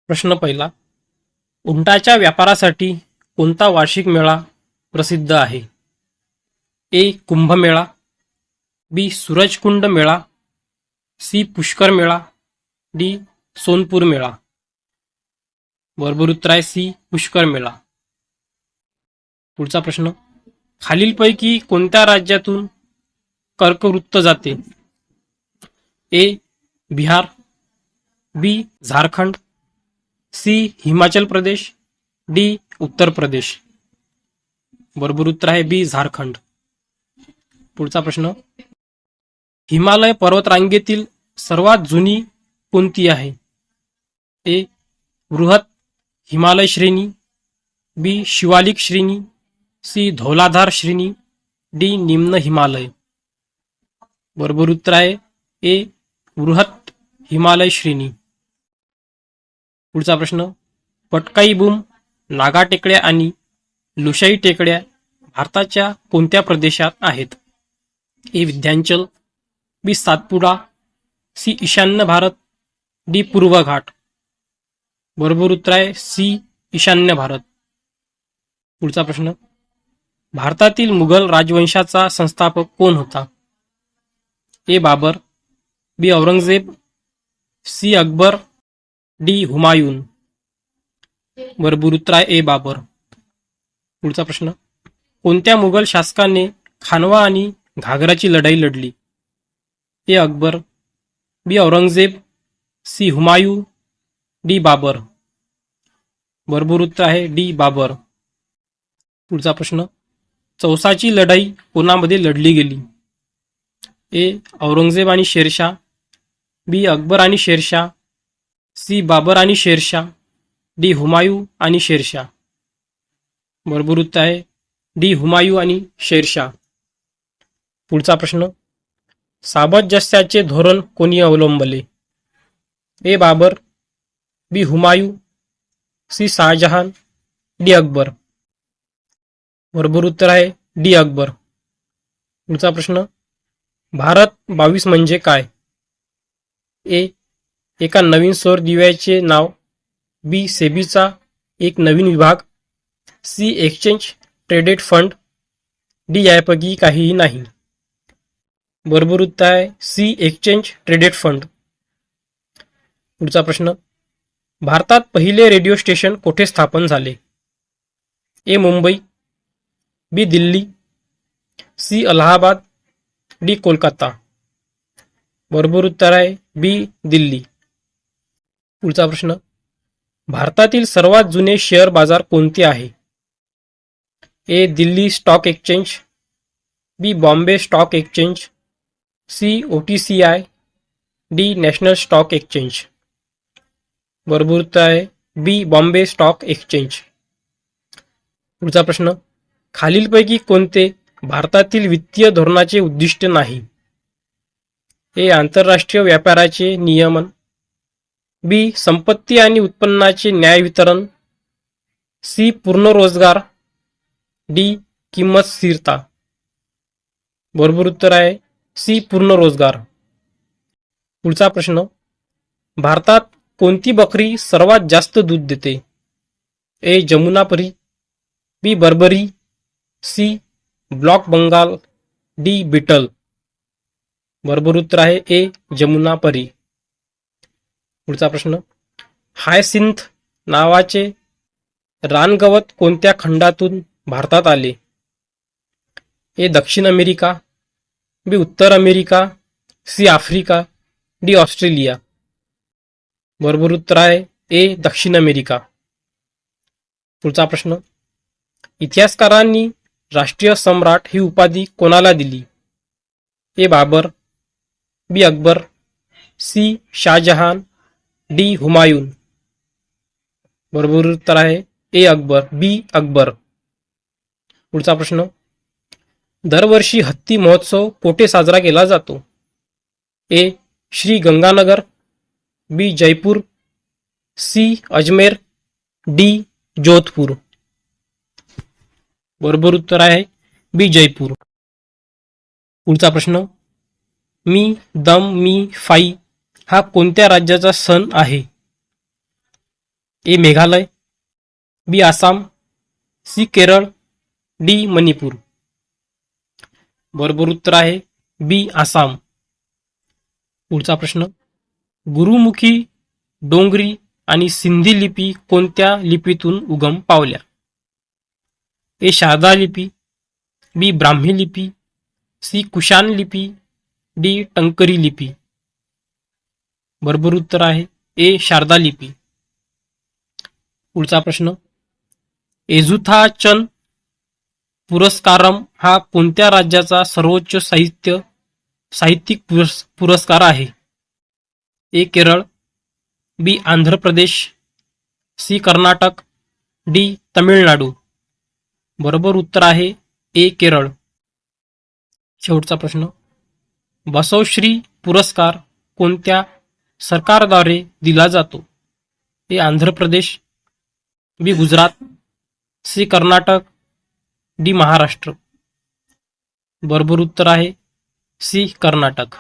प्रश्न पहिला. उंटाच्या व्यापारासाठी कोणता वार्षिक मेळा प्रसिद्ध आहे? ए. कुंभमेळा, बी. सूरजकुंड मेळा, सी. पुष्कर मेळा, डी. सोनपूर मेळा. बरोबर उत्तर आहे सी. पुष्कर मेळा. पुढचा प्रश्न. खालीलपैकी कोणत्या राज्यातून कर्कवृत्त जाते? ए. बिहार, बी. झारखंड, सी. हिमाचल प्रदेश, डी. उत्तर प्रदेश. बरोबर उत्तर आहे बी. झारखंड. पुढचा प्रश्न. हिमालय पर्वतरांगेतील सर्वात जुनी कोणती आहे? ए. बृहत हिमालय श्रेणी, बी. शिवालिक श्रेणी, सी. धौलाधार श्रेणी, डी. निम्न हिमालय. बरोबर उत्तर आहे ए. बृहत हिमालय श्रेणी. पुढचा प्रश्न. पटकाई-बूम, नागा टेकड्या आणि लुशाई टेकड्या भारताच्या कोणत्या प्रदेशात आहेत? ए. विंध्याचल, बी. सातपुडा, सी. ईशान्य भारत, डी. पूर्व घाट. बरोबर उत्तर आहे सी. ईशान्य भारत. पुढचा प्रश्न. भारतातील मुघल राजवंशाचा संस्थापक कोण होता? ए. बाबर, बी. औरंगजेब, सी. अकबर, डी. हुमायून. बरोबर उत्तर आहे ए. बाबर. पुढचा प्रश्न. कोणत्या मुघल शासकाने खानवा आणि घाघराची लढाई लढली? ए. अकबर, बी. औरंगजेब, सी. हुमायून, डी. बाबर. बरोबर उत्तर आहे डी. बाबर. पुढचा प्रश्न. चौसाची लढाई कोणामध्ये लढली गेली? ए. औरंगजेब आणि शेरशाह, बी. अकबर आणि शेरशाह, सी. बाबर आणि शेरशाह, डी. हुमायूं आणि शेरशाह. बरोबर उत्तर आहे डी. हुमायूं आणि शेरशाह. पुढचा प्रश्न. सामंजस्याचे धोरण कोणी अवलंबले? ए. बाबर, बी. हुमायूं, सी. शहाजहान, डी. अकबर. बरोबर उत्तर आहे डी. अकबर. पुढचा प्रश्न. भारत 22 म्हणजे काय? ए. एका नवीन सौर दिव्याचे नाव, बी. सेबीचा एक नवीन विभाग, C. Exchange traded fund, D. यापैकी काहीही नाही. बरोबर उत्तर आहे सी. Exchange traded fund. पुढचा प्रश्न. भारतात पहिले रेडिओ स्टेशन कोठे स्थापन झाले? ए. मुंबई, बी. दिल्ली, सी. अलाहाबाद, डी. कोलकाता. बरोबर उत्तर आहे बी. दिल्ली. पुढचा प्रश्न. भारतातील सर्वात जुने शेअर बाजार कोणते आहे? A. Delhi stock exchange, B. Bombay stock exchange, C. OTCI, D. National stock exchange. बरोबर उत्तर आहे बी. Bombay stock exchange. पुढचा प्रश्न. खालीलपैकी कोणते भारतातील वित्तीय धोरणाचे उद्दिष्ट नाही? ए. आंतरराष्ट्रीय व्यापाराचे नियमन, बी. संपत्ती आणि उत्पन्नाचे न्याय वितरण, सी. पूर्ण रोजगार, डी. किंमत स्थिरता. बरोबर उत्तर आहे सी. पूर्ण रोजगार. पुढचा प्रश्न. भारतात कोणती बकरी सर्वात जास्त दूध देते? ए. Jamunapari, B. Barbari, C. Black Bengal, D. Beetal. बरोबर उत्तर आहे ए. जमुनापरी. पुढचा प्रश्न. हायसिंथ नावाचे रानगवत कोणत्या खंडातून भारतात आले? ए. दक्षिण अमेरिका, बी. उत्तर America, C. Africa, D. Australia. बरोबर उत्तर आहे ए. दक्षिण अमेरिका. पुढचा प्रश्न. इतिहासकारांनी राष्ट्रीय सम्राट ही उपाधी कोणाला दिली? ए. बाबर, बी. अकबर, सी. शहाजहान, डी. हुमायून. बरोबर उत्तर आहे ए. अकबर, बी. अकबर. पुढचा प्रश्न. दरवर्षी हत्ती महोत्सव कोठे साजरा केला जातो? ए. श्री गंगानगर, बी. जयपूर, सी. अजमेर, डी. जोधपूर. बरोबर उत्तर आहे बी. जयपूर. पुढचा प्रश्न. मी दम मी फाई हा कोणत्या राज्याचा सण आहे? ए मेघालय, बी आसाम, सी केरळ, डी मणिपूर. बरोबर उत्तर आहे बी आसाम. पुढचा प्रश्न, गुरुमुखी, डोंगरी आणि सिंधी लिपी कोणत्या लिपीतून उगम पावल्या? ए शारदा लिपी, बी ब्राह्मी लिपी, सी कुशाण लिपी, डी टंकरी लिपी. बरोबर उत्तर आहे ए शारदा लिपी. पुढचा प्रश्न, एझुथाचन पुरस्कारम हा कोणत्या राज्याचा सर्वोच्च साहित्यिक पुरस्कार आहे? ए केरळ, बी आंध्र प्रदेश, सी कर्नाटक, डी तमिळनाडू. बरोबर उत्तर आहे ए केरळ. शेवटचा प्रश्न, बसवश्री पुरस्कार कोणत्या सरकारद्वारे दिला जातो? ए आंध्र प्रदेश, बी गुजरात, सी कर्नाटक, डी महाराष्ट्र. बरोबर उत्तर आहे सी कर्नाटक.